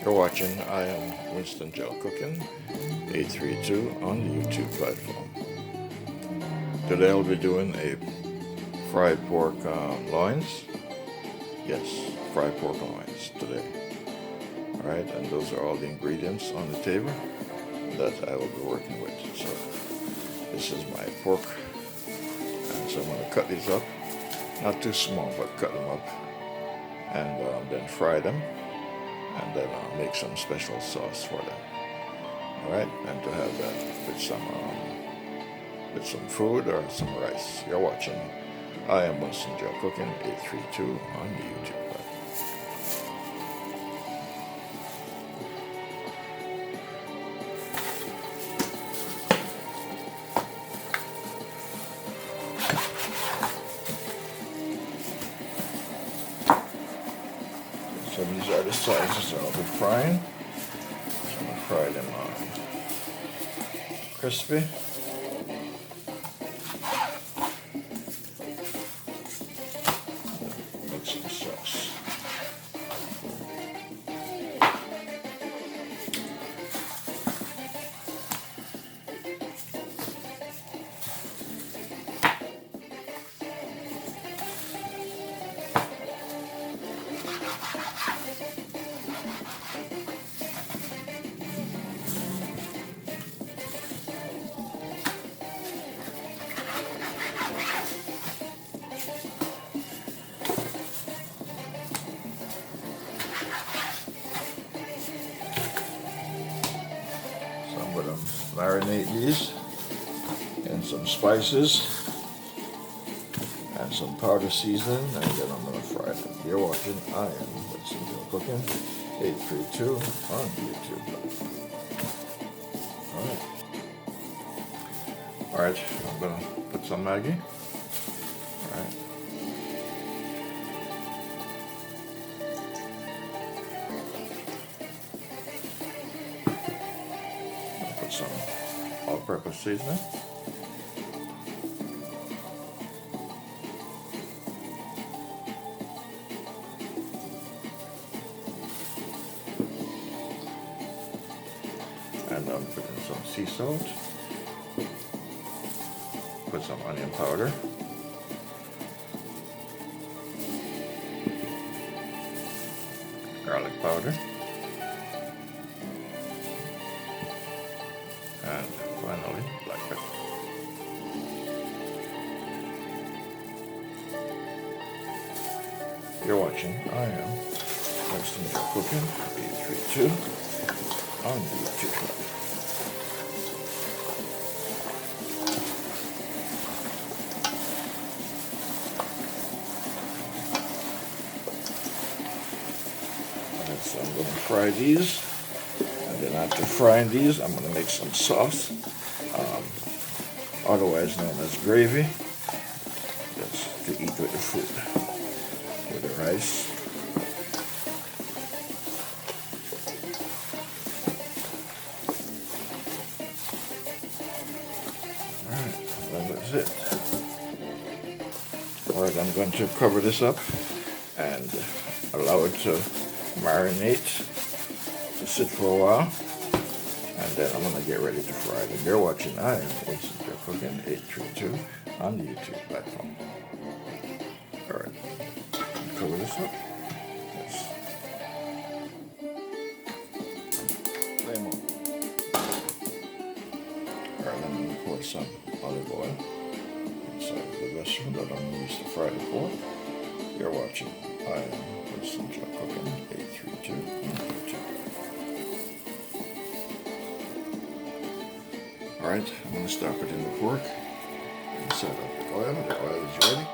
You're watching I Am Winston Gel Cooking 832 on the YouTube platform. Today I'll be doing a fried pork loins. Yes, fried pork loins today. Alright, and those are all the ingredients on the table that I will be working with. So this is my pork, and so I'm going to cut these up, not too small, but cut them up, and then fry them, and then make some special sauce for them. Alright, and to have that with some food or some rice. You're watching I Am Winston Gel Cooking 832 on the YouTube platform. So these are the sizes I'll be frying. So I'm going to fry them crispy. Make some sauce. I'm going to marinate these in some spices and some powder seasoning, and then I'm going to fry them. You're watching I Am Winston Gel Cooking 832 on YouTube. Alright, I'm going to put some Maggi. Alright. Put some all-purpose seasoning. And I'm putting some sea salt. Put some onion powder. Garlic powder. And finally, black pepper. You're watching I Am Winston Gel Cooking 832 on the YouTube channel. So I'm going to fry these, and then after frying these, I'm going to make some sauce, otherwise known as gravy, just to eat with the food, with the rice. Alright, well, that's it. Alright, I'm going to cover this up and allow it to marinate, to sit for a while, and then I'm going to get ready to fry them. You're watching I Am Winston Gel Cooking 832 on the YouTube platform. Alright, cover this up. Yes. Flame on. Alright, I'm going to pour some olive oil inside the vessel that I'm going to use to fry the pork. You're watching I Am Winston Joe Cooking 832 on YouTube. Alright, I'm going to start putting the pork inside of the oil. The oil is ready.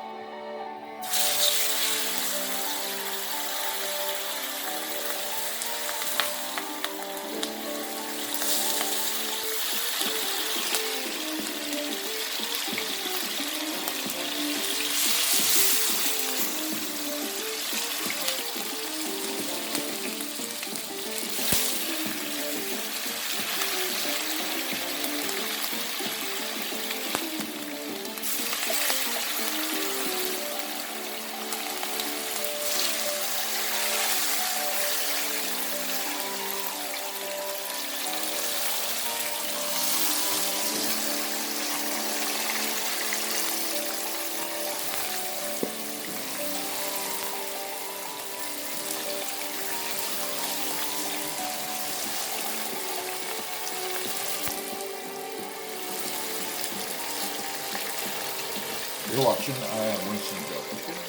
You're watching I Am Winston Joe Cooking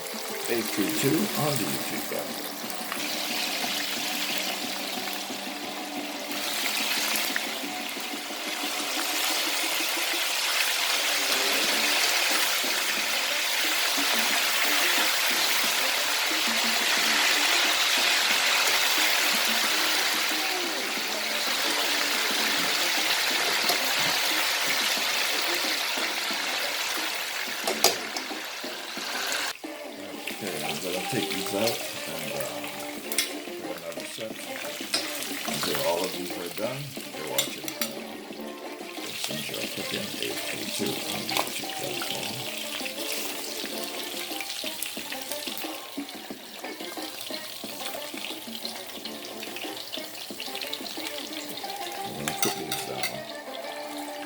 832 on the YouTube channel. Okay, I'm going to take these out and do another set until all of these are done. You're watching Winston Joe Cooking 832 on the YouTube platform. I'm going to put these down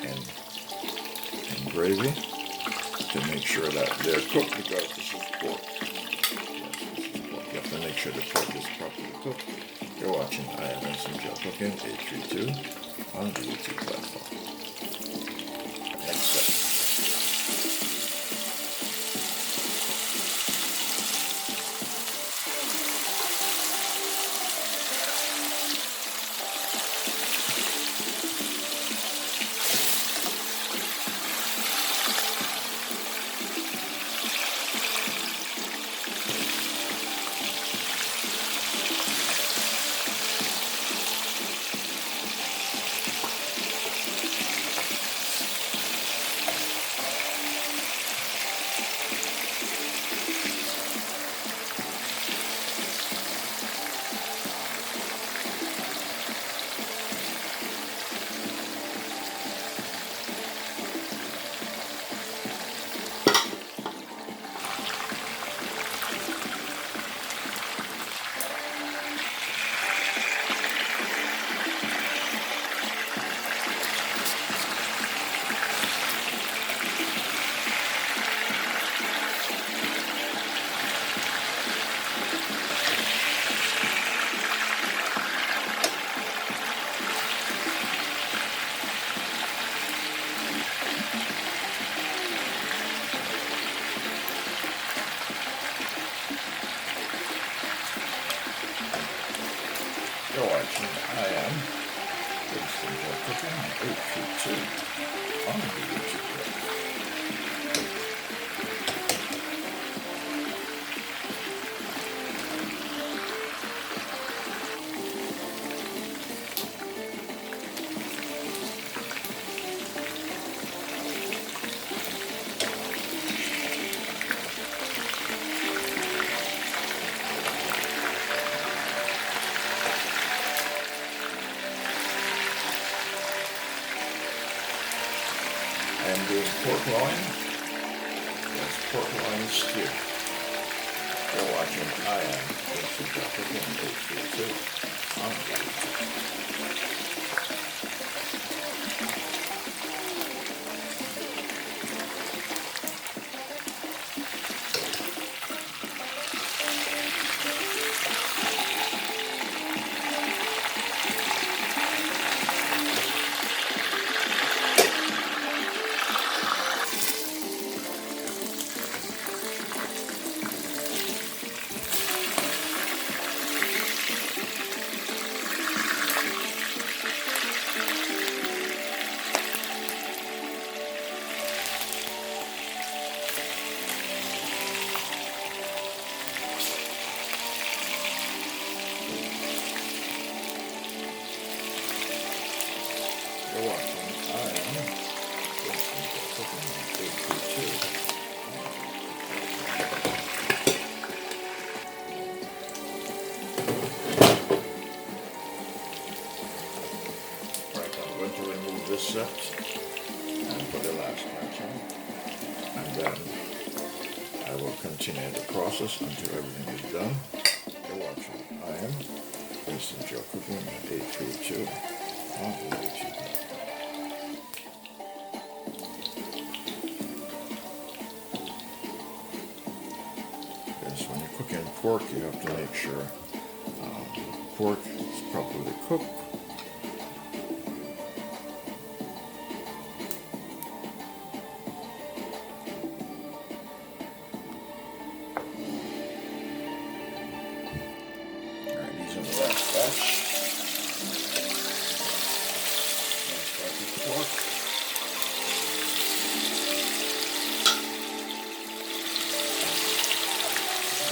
in gravy to make sure that they're cooked, because this is pork. You have to make sure the pork is properly cooked. You're watching I Am Winston Joe Cooking 832 on the YouTube platform. Next step. You're watching I Am Winston Joe Cooking 832 on the YouTube channel. And doing pork loin. That's pork loin stew. You're watching I Am Winston Joe Cooking 832 on the YouTube. this set and put the last batch on. And then I will continue the process until everything is done. You're watching I am Instant Joe Cooking at 832 on YouTube. Yes, when you're cooking pork, you have to make sure pork is properly cooked. Alright, these are the last batch. Last batch of pork.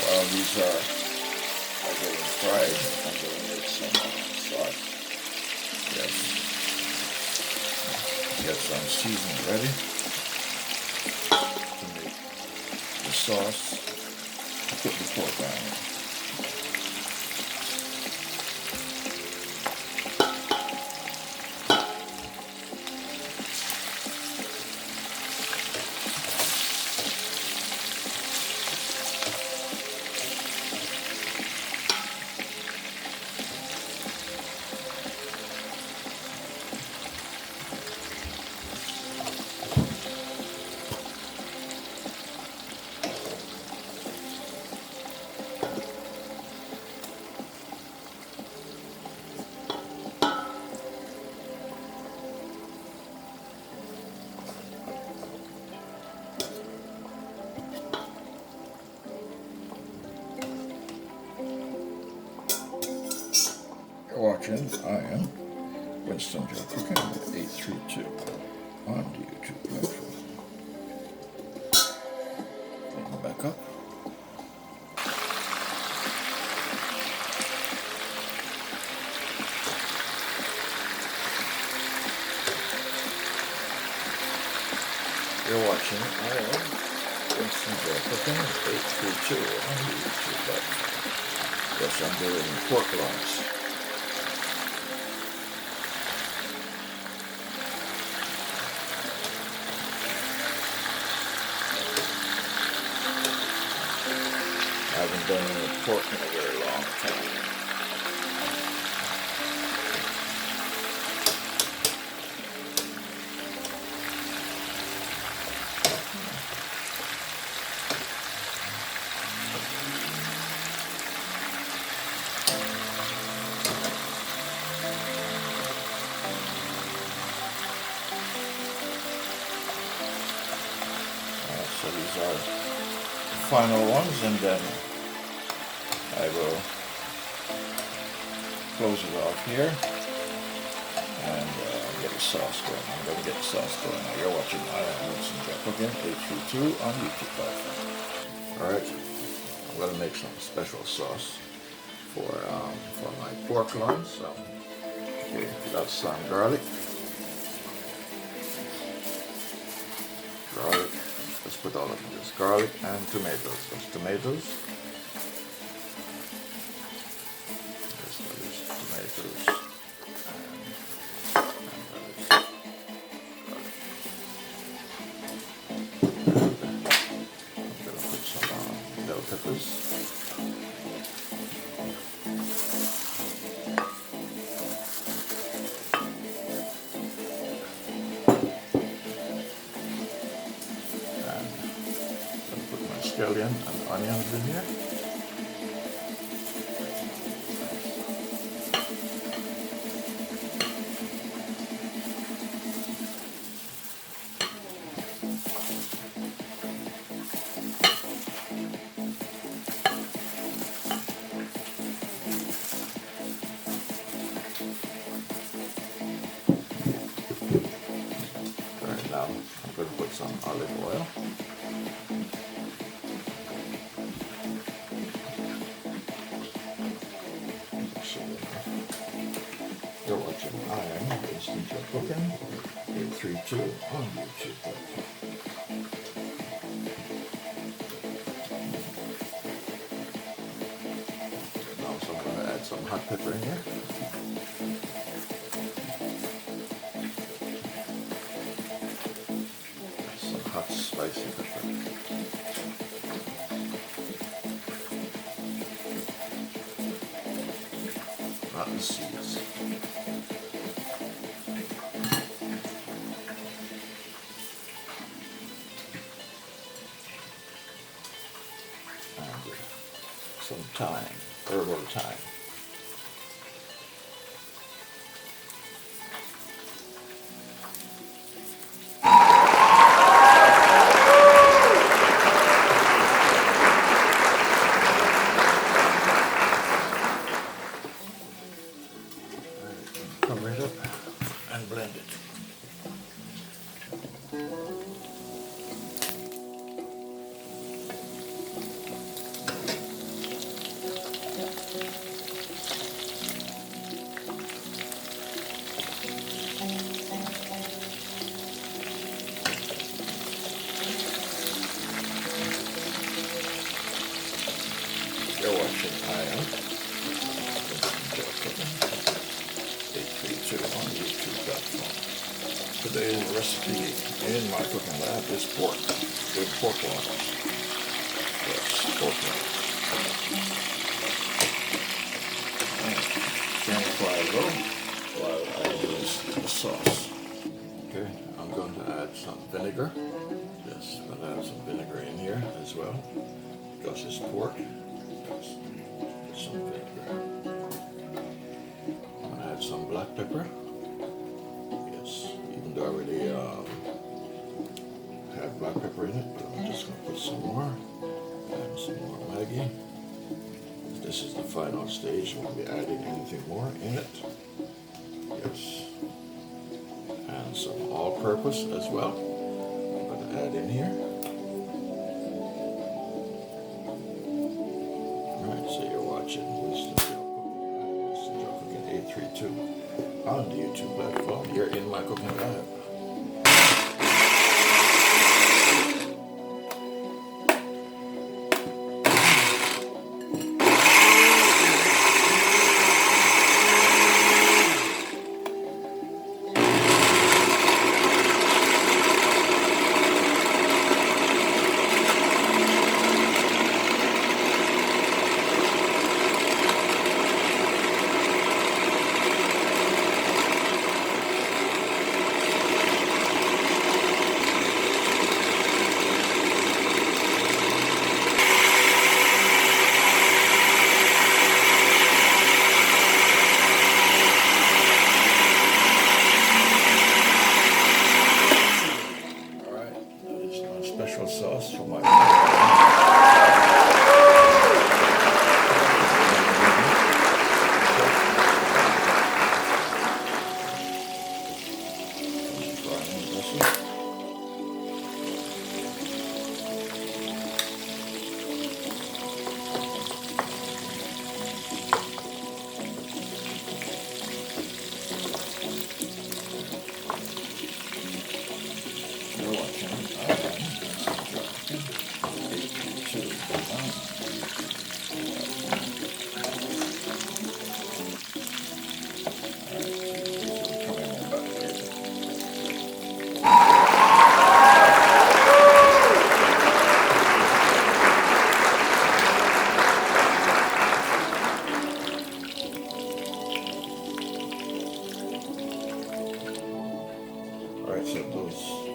While these are getting fried, I'm going to make some sauce. Yes. Get some seasoning ready to make the sauce to put the pork on. Watching, I am Winston Joe Cooking at 832 on the YouTube platform. Clean back up. You're watching, I am Winston Joe Cooking at 832 on the YouTube platform. Yes, I'm doing pork loins. I haven't done any pork in a very long time. So these are the final ones, and then I will close it off here and get the sauce going. I'm going to get the sauce going. Now you're watching I am Winston Joe Cooking 832 on YouTube platform. Alright, I'm going to make some special sauce for my pork loins. So, okay, got some garlic. Let's put all of this garlic and tomatoes. Those tomatoes. Tomatoes. I'm going to put some bell peppers. Scallion and onions in here. Right now, I'm going to put some olive oil. You're watching I am Instant Joe Cooking 832 on YouTube. Now so I'm going to add some hot pepper in here. spicy pepper. Not the seeds. And some thyme, herbal thyme. Cover it up and blend it. You're watching Iron. 832 on the YouTube platform. Today's recipe in my cooking lab is pork with pork loins. Yes, pork loins. Can fry low while I use the sauce. Okay, I'm going to add some vinegar. Yes, I'm going to add some vinegar in here as well because it's pork. Yes, put some vinegar. I'm going to add some black pepper. Yes, even though I already have black pepper in it, but I'm just going to put some more. And some more Maggi. This is the final stage. We'll be adding anything more in it. Yes. And some all-purpose as well. I'm going to add in here. Alright, so you're watching Winston Joe Cooking 832 on the YouTube platform. You're in my cooking lab. Special sauce for my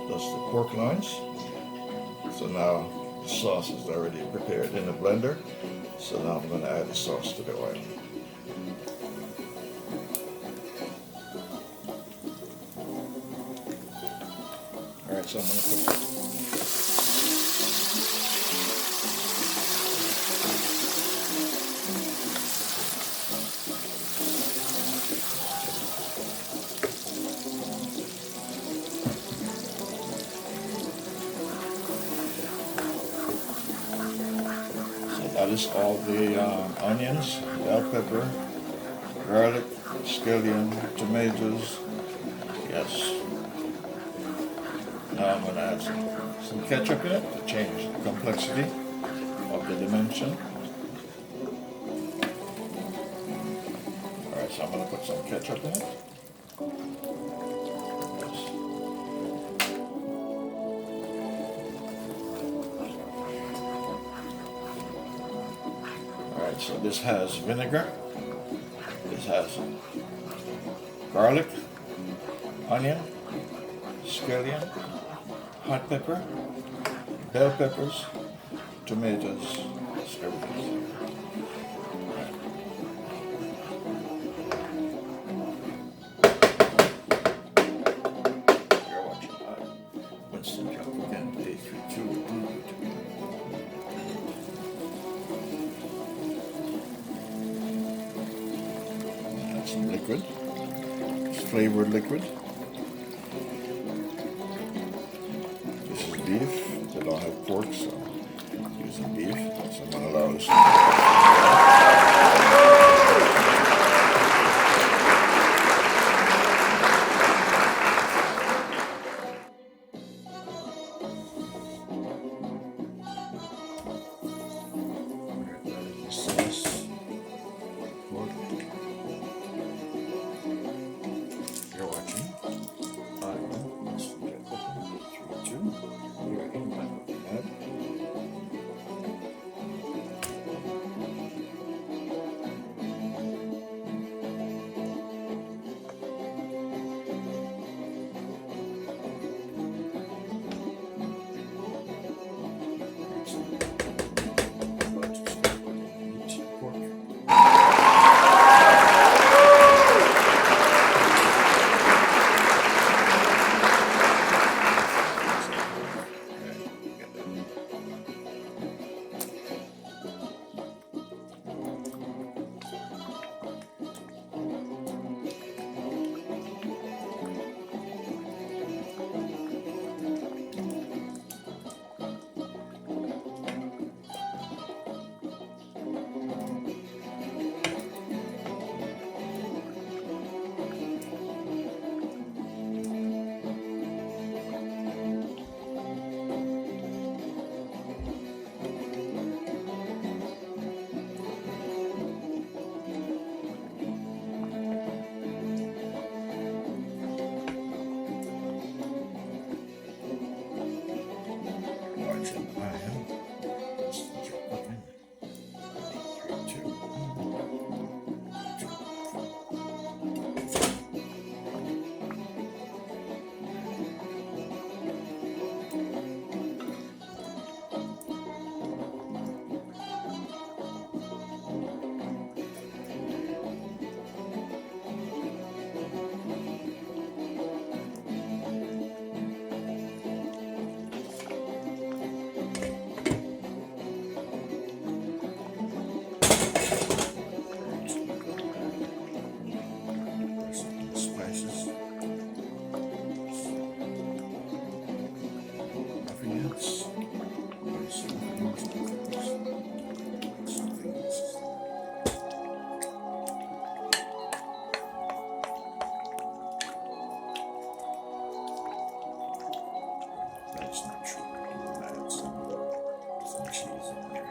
that's the pork loins. So now the sauce is already prepared in the blender. So now I'm going to add the sauce to the oil. Alright, so I'm going to put that is all the onions, bell pepper, garlic, scallion, tomatoes. Yes. Now I'm going to add some ketchup in it to change the complexity of the dimension. Alright, so I'm going to put some ketchup in it. Yes. Alright, so this has vinegar, this has garlic, onion, scallion, hot pepper, bell peppers, tomatoes, everything. You're watching Winston Joe Cooking, 832 on YouTube. Add some liquid. It's flavored liquid. This is beef. They don't have pork, so I'm using beef. So I'm going to allow this. You're watching. I'm Winston Joe Cooking, 832. Here in my cooking lab. That's not true. We'll add some cheese in there.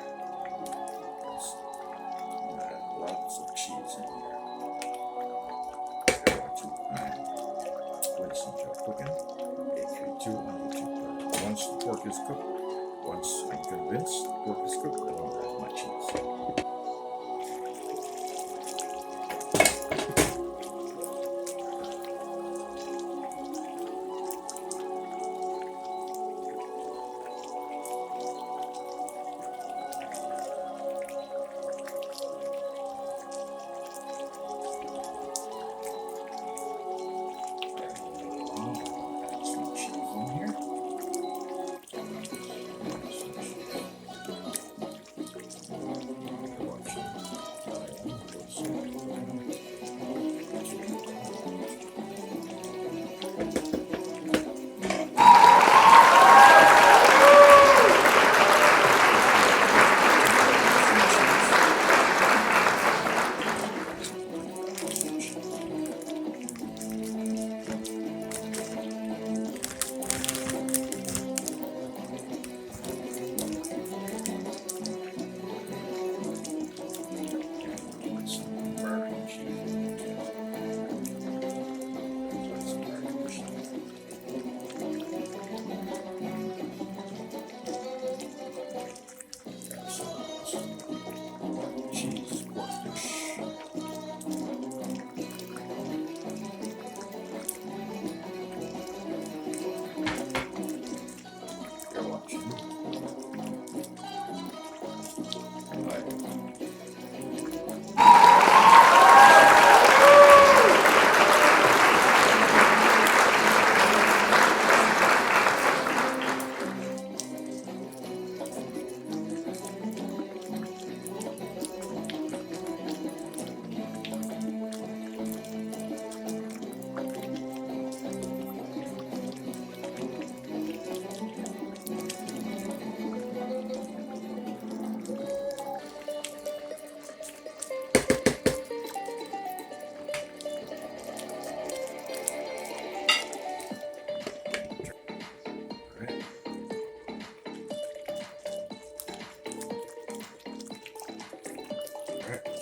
We'll add lots of cheese in here. Winston Joe Cooking, 832 on YouTube. Once the pork is cooked, once I'm convinced the pork is cooked, then I'll add my cheese.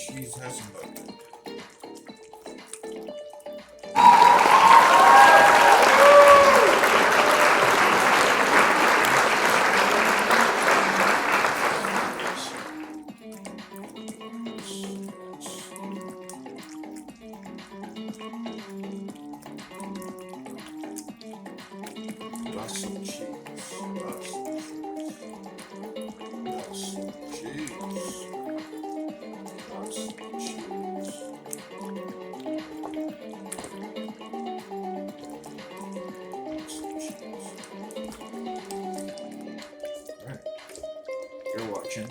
cheese has melted. Lots of cheese. Lots of cheese. Lots of cheese. Alright. You're watching.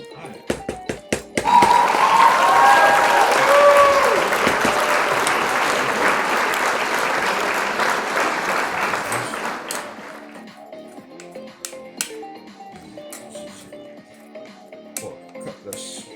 Pork cutlets.